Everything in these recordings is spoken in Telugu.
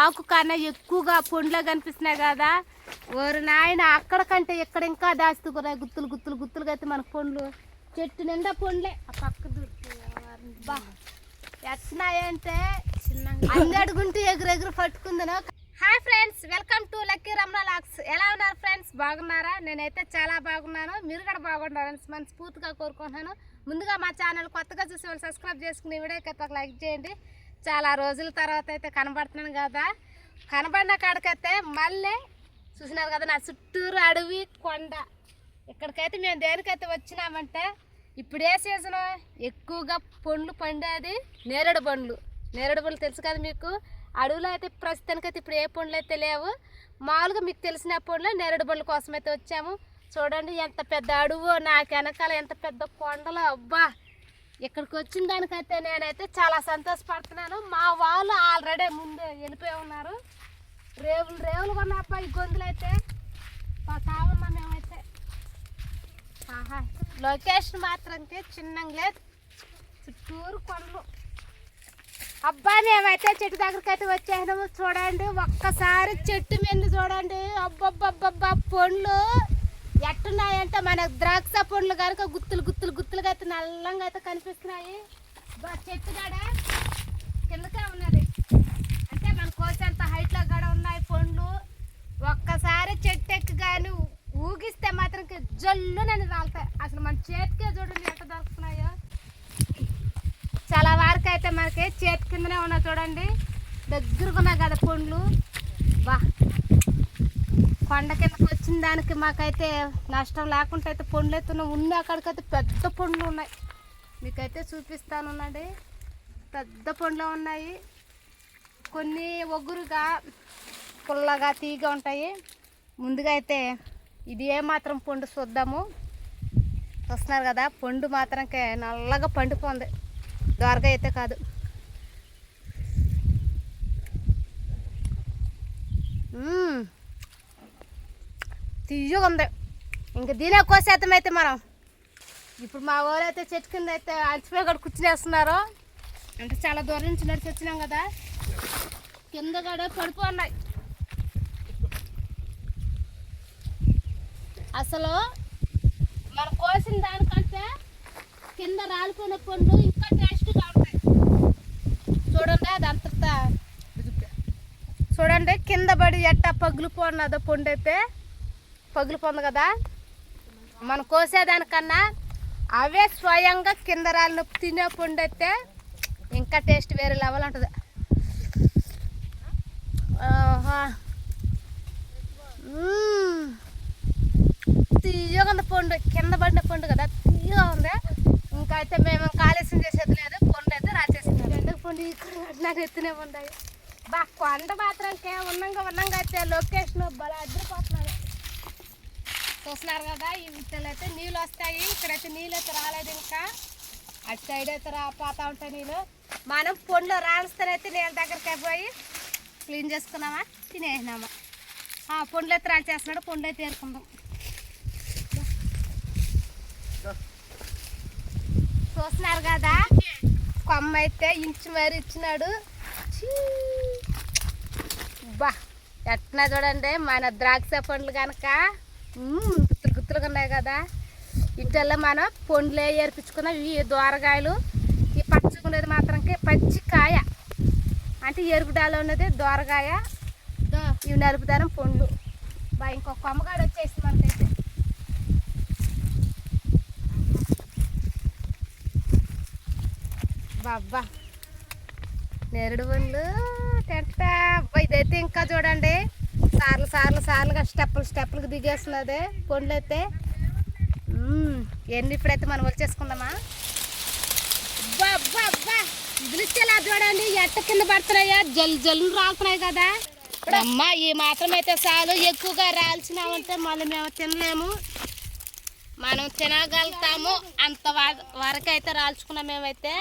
ఆకు కన్నా ఎక్కువగా పండ్లే కనిపిస్తున్నాయి కదా. ఓరి నాయన అక్కడ కంటే ఇక్కడ ఇంకా దాస్తూ కూడా గుత్తులు గుత్తులు గుత్తులుగా అయితే మనకు పండ్లు చెట్టు నిండా పండ్లే. ఆ పక్క బా ఎట్టినాయంటే అన్ని అడుగుంటూ ఎగురెగురు పట్టుకుందను. Hi friends, welcome to lucky Ramana lux. ఎలా ఉన్నారు ఫ్రెండ్స్, బాగున్నారా? నేనైతే చాలా బాగున్నాను, మీరు కూడా బాగుండాలని మనస్ఫూర్తిగా కోరుకుంటున్నాను. ముందుగా మా ఛానల్ కొత్తగా చూసే వాళ్ళు సబ్స్క్రైబ్ చేసుకుని వీడియోకి అయితే ఒక లైక్ చేయండి. చాలా రోజుల తర్వాత అయితే కనబడుతున్నాను కదా. కనబడిన కాడికైతే మళ్ళీ చూసినారు కదా, నా చుట్టూరు అడవి కొండ. ఇక్కడికైతే మేము దేనికైతే వచ్చినామంటే ఇప్పుడు ఏ సీజను ఎక్కువగా పండ్లు పండేది నేరేడు పండ్లు. నేరేడు పండ్లు తెలుసు కదా మీకు. అడవిలో అయితే ప్రస్తుతానికైతే ఇప్పుడు ఏ పండ్లు అయితే లేవు. మామూలుగా మీకు తెలిసిన పండ్లు నేరేడు పండ్ల కోసం అయితే వచ్చాము. చూడండి ఎంత పెద్ద అడవు, నాకు వెనకాల ఎంత పెద్ద కొండలు. అబ్బా, ఇక్కడికి వచ్చిన దానికైతే నేనైతే చాలా సంతోషపడుతున్నాను. మా వాళ్ళు ఆల్రెడీ ముందే వెళ్ళిపోయి ఉన్నారు. రేవులు రేవులు కొన్న అబ్బాయి గొంతులు అయితే కావమ్మా. మేమైతే ఆహా, లొకేషన్ మాత్రంకే చిన్నంగా లేదు, చుట్టూరు కొండలు. అబ్బా, మేమైతే చెట్టు దగ్గరికి అయితే వచ్చేసినాము. చూడండి ఒక్కసారి చెట్టు మీద చూడండి. అబ్బబ్బబ్బబ్బా, పండ్లు ఎట్టున్నాయంటే మన ద్రాక్ష పండ్లు కనుక గుత్తులు గుత్తులు గుత్తులుగా అయితే నల్లంగా అయితే కనిపిస్తున్నాయి. చెట్టు కాడ కిందకే ఉన్నది అంటే మన కోసేంత హైట్లో కూడా ఉన్నాయి పండ్లు. ఒక్కసారి చెట్టు ఎక్కి కానీ ఊగిస్తే మాత్రం జల్లు నన్ను రాలుతాయి. అసలు మన చేతికే చూడండి ఎట్ట దొరుకుతున్నాయో. చాలా వరకు అయితే మనకి చేతి కిందనే ఉన్నాయి చూడండి, దగ్గరకు ఉన్నాయి కదా పండ్లు. బా, కొండ కిందకి వచ్చిన దానికి మాకైతే నష్టం లేకుండా అయితే పండ్లు ఎత్తున్నాం. ఉన్న అక్కడికైతే పెద్ద పండ్లు ఉన్నాయి, మీకైతే చూపిస్తానున్నాండి. పెద్ద పండ్లు ఉన్నాయి, కొన్ని ఒగురుగా పుల్లగా తీగ ఉంటాయి. ముందుగా అయితే ఇది ఏమాత్రం పండు చూద్దాము. వస్తున్నారు కదా, పండు మాత్రం నల్లగా పండిపోంది, దోరగా అయితే కాదు. తీయగా ఉంది. ఇంకా దీనే కోసేతం అయితే మనం. ఇప్పుడు మా ఊరు అయితే చెట్టు కింద అయితే అలసిపోయి కూడా కూర్చునేస్తున్నారు. అంటే చాలా దూరం నుంచి నడిచి వచ్చినాం కదా, కింద కూడా పడిపోన్నాయి. అసలు మనం కోసిన దానికంటే కింద రాలిపోయిన పండు ఇంకా టేస్ట్గా ఉంటాయి. చూడండి అది అంతా చూడండి, కింద పడి ఎట్టా పగిలిపోన్నదో పండు అయితే పగిలిపోంది కదా. మనం కోసేదానికన్నా అవే స్వయంగా కింద రాలిన తినే పండు అయితే ఇంకా టేస్ట్ వేరే లెవెల్ ఉంటుంది. తీయగా ఉంది పండు, కింద పడిన పండు కదా, తీయగా ఉంది. ఇంకా అయితే మేము కాలుష్యం చేసేది లేదు, పండు అయితే రాసేసింది. ఎందుకు పండు ఇక్కడ నాకు ఎత్తునే ఉన్నాయి. బా, కొండ మాత్రం ఉన్నంగా అయితే లొకేషన్ బలా అద్దరిపోతున్నాడు. చూస్తున్నారు కదా, ఈ విత్తలు అయితే నీళ్ళు వస్తాయి. ఇక్కడైతే నీళ్ళు అయితే రాలేదు, ఇంకా అటు సైడ్ అయితే పోతా ఉంటాయి నీళ్ళు. మనం పండ్లు రాల్స్తేనైతే నీళ్ళ దగ్గరికి పోయి క్లీన్ చేసుకున్నామా, తినేసినామా. పండ్లు అయితే రాల్చేస్తున్నాడు, పండ్లు అయితే ఏరుకుందాం. చూస్తున్నారు కదా, కొమ్మ అయితే ఇంచు మరి ఇచ్చినాడు. బా, ఎట్లా చూడండి మన ద్రాక్ష పండ్లు కనుక గుత్తులు గుత్తులుగా ఉన్నాయి కదా. ఇంటల్లో మనం పండ్లే ఏర్పించుకున్నాం. ఇవి దోరగాయలు, ఈ పచ్చుకునేది మాత్రం పచ్చికాయ అంటే ఎరుపుడాలో ఉన్నది దోరగాయ, ఇవి నలుపుదారం పండ్లు. బా, ఇంకొక కొమ్మగాడు వచ్చేసి మనకైతే. బాబ్బా, నేరేడు పండ్లు టెంట. ఇదైతే ఇంకా చూడండి సార్లుగా స్టెప్పులకు దిగేస్తున్నది పండ్లు అయితే. ఎన్ని ఇప్పుడైతే మనం వచ్చేసుకుందామా. అబ్బా, ఇదిలిచ్చేలా చూడండి ఎట్ట కింద పడుతున్నాయా, జల్లు రాలుతున్నాయి కదా. అమ్మ, ఈ మాత్రం అయితే చాలు. ఎక్కువగా రాల్చినామంటే మళ్ళీ మేము తినలేము. మనం తినగలుగుతాము అంత వరకు అయితే రాల్చుకున్నాం మేమైతే.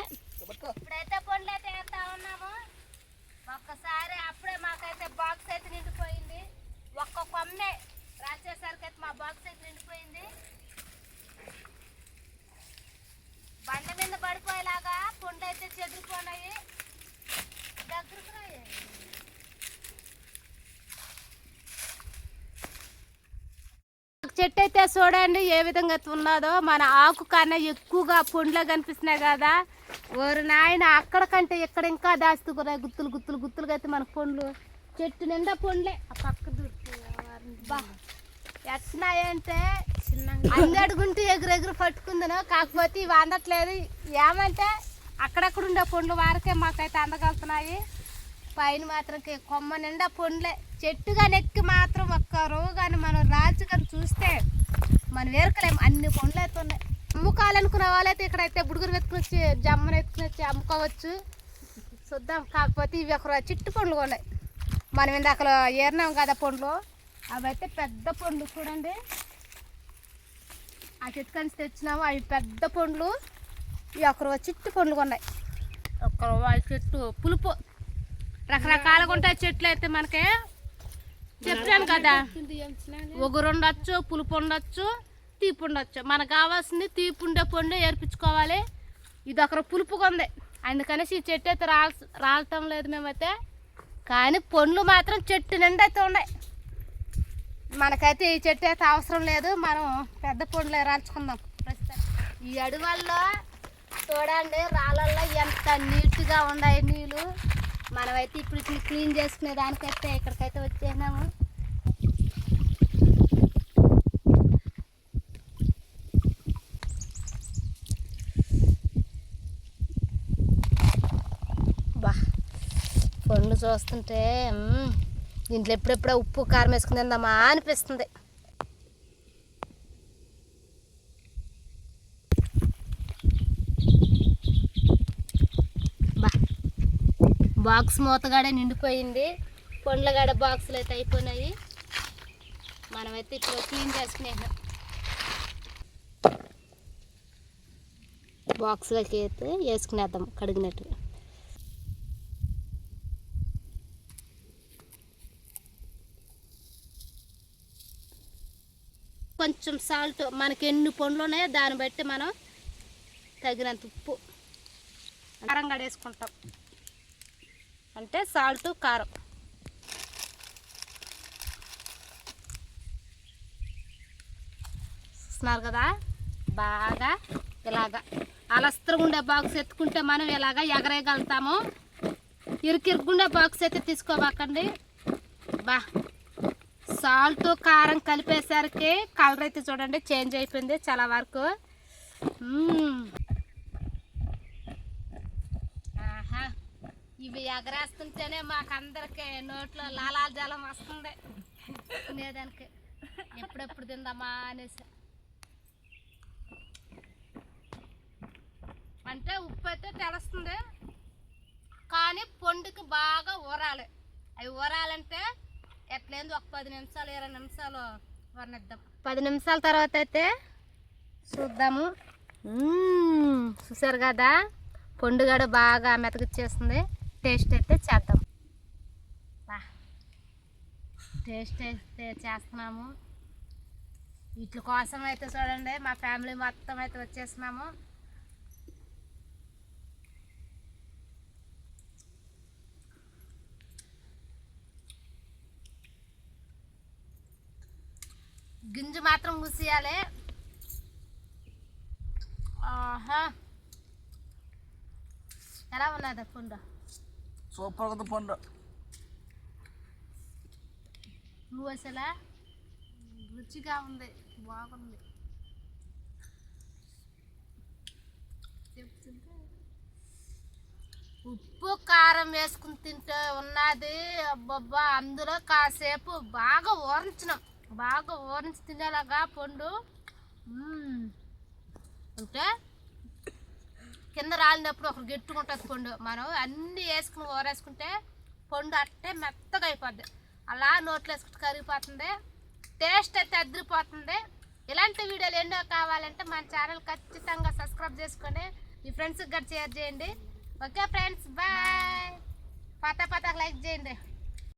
ఇప్పుడైతే పండ్లు అయితే వేస్తా ఉన్నాము. ఒక్కసారి అప్పుడే మాకైతే బాక్స్ అయితే నిండిపోయింది. ఒక్క కొమ్మే రాసేసరికి అయితే మా బాక్స్ అయితే నిండిపోయింది. బండ మీద పడిపోయేలాగా పండ్లు అయితే చెదిరిపోయినాయి. దగ్గరకు చెట్టు అయితే చూడండి ఏ విధంగా ఉన్నదో. మన ఆకు కన్నా ఎక్కువగా పండ్లే కనిపిస్తున్నాయి కదా. ఓరి నాయన అక్కడ కంటే ఇక్కడ ఇంకా దాస్తున్నాయి గుత్తులు గుత్తులు గుత్తులుగా అయితే మన పండ్లు. చెట్టు నిండా పండ్లే. ఆ పక్క బా ఎట్టినాయంటే అన్ని అడుగుంటూ ఎగురెగురు పట్టుకుందను. కాకపోతే ఇవి అందట్లేదు. ఏమంటే అక్కడక్కడ ఉండే పండ్లు వారికే మాకైతే అందగలుగుతున్నాయి. పైన మాత్రం కొమ్మ నిండా పండ్లే. చెట్టుగా నెక్కి మాత్రం ఒక్క రోజు కానీ మనం రాజు కానీ చూస్తే మనం వేరకలేము. అన్ని పండ్లు అయితే ఉన్నాయి. అమ్ముకోవాలనుకున్న వాళ్ళైతే ఇక్కడైతే బుడుగురు వెతుకునొచ్చి జమ్మను ఎత్తుకునొచ్చి అమ్ముకోవచ్చు. చూద్దాం. కాకపోతే ఇవి ఒక చిట్టు పండ్లు ఉన్నాయి. మనం ఇందాక ఏరినాం కదా పండ్లు, అవి అయితే పెద్ద పండ్లు చూడండి. ఆ చెట్టు కలిసి తెచ్చినాము. అవి పెద్ద పండ్లు. ఇవి ఒక చిట్టు పండ్లు ఉన్నాయి. వాళ్ళ చెట్టు పులుపు రకరకాలుగా ఉంటాయి చెట్లు అయితే. మనకి చెప్పాను కదా, ఒగురు ఉండొచ్చు, పులుపు ఉండొచ్చు, తీపి ఉండొచ్చు. మనకు కావాల్సింది తీపి ఉండే పండు ఏర్పించుకోవాలి. ఇది ఒకరు పులుపుగా ఉంది, అందుకనేసి ఈ చెట్టు అయితే రాలటం లేదు మేమైతే. కానీ పండ్లు మాత్రం చెట్టు నిండా అయితే ఉన్నాయి. మనకైతే ఈ చెట్టు అయితే అవసరం లేదు. మనం పెద్ద పండ్లు రాల్చుకుందాం ప్రస్తుతం. ఈ అడవుల్లో చూడండి రాళ్ళల్లో ఎంత నీట్గా ఉన్నాయి నీళ్ళు. మనమైతే ఇప్పుడు క్లీన్ చేసుకునే దానికైతే ఇక్కడికైతే వచ్చేసినాము. బా పండ్లు చూస్తుంటే దీంట్లో ఎప్పుడెప్పుడో ఉప్పు కారం వేసుకుని తిందామా అనిపిస్తుంది. బాక్స్ మూతగాడే నిండిపోయింది. పండ్లగాడ బాక్సులు అయితే అయిపోయినాయి. మనమైతే ఇప్పుడు క్లీన్ చేసుకునేసాం. బాక్స్లోకి అయితే వేసుకునేద్దాం కడిగినట్టుగా. కొంచెం సాల్ట్, మనకి ఎన్ని పండ్లు ఉన్నాయో దాన్ని బట్టి మనం తగినంత ఉప్పు కారం వేసుకుంటాం. అంటే సాల్ట్ కారం. చూస్తున్నారు కదా, బాగా ఇలాగా అలస్త్రంగా ఉండే బాక్స్ ఎత్తుకుంటే మనం ఇలాగా ఎగరేయగలుగుతాము. ఇరుకిరుకుండే బాక్స్ అయితే తీసుకోబాకండి. బా సాల్ట్ కారం కలిపేసరికి కలర్ అయితే చూడండి చేంజ్ అయిపోయింది చాలా వరకు. ఇవి ఎగరేస్తుంటేనే మాకందరికి నోట్లో లాలాల జలం వస్తుంది తినేదానికి. ఎప్పుడెప్పుడు తిందామా అనేసి. అంటే ఉప్పు అయితే తెలుస్తుంది, కానీ పండుకి బాగా ఊరాలి. అవి ఊరాలంటే ఎట్లేదు ఒక 10 నిమిషాలు 20 నిమిషాలు ఊరనిద్దాం. 10 నిమిషాల తర్వాత అయితే చూద్దాము. చూసారు కదా, పండుగడ బాగా మెతకొచ్చేస్తుంది. టేస్ట్ అయితే చేద్దాం. టేస్ట్ అయితే చేస్తున్నాము. వీటి కోసం అయితే చూడండి మా ఫ్యామిలీ మొత్తం అయితే వచ్చేస్తున్నాము. గింజ మాత్రం మూసేయాలి. ఆహా, ఎలా ఉన్నది పండు? సూపర్ ఉంది పండు. నువ్వు అసలు రుచిగా ఉంది, బాగుంది. ఉప్పు కారం వేసుకుని తింటే ఉన్నది అబ్బబ్బా. అందులో కాసేపు బాగా ఊరించినాం. బాగా ఊరించి తినేలాగా పండు అంటే కింద రాలినప్పుడు ఒక గట్టిగా ఉంటుంది పండు. మనం అన్నీ వేసుకుని ఊరేసుకుంటే పండు అట్టే మెత్తగా అయిపోద్ది. అలా నోట్లో వేసుకుంటే కరిగిపోతుంది. టేస్ట్ అయితే అదిరిపోతుంది. ఇలాంటి వీడియోలు ఎన్నో కావాలంటే మన ఛానల్ ఖచ్చితంగా సబ్స్క్రైబ్ చేసుకోండి. మీ ఫ్రెండ్స్కి కూడా షేర్ చేయండి. Okay friends, bye. పతాకు లైక్ చేయండి.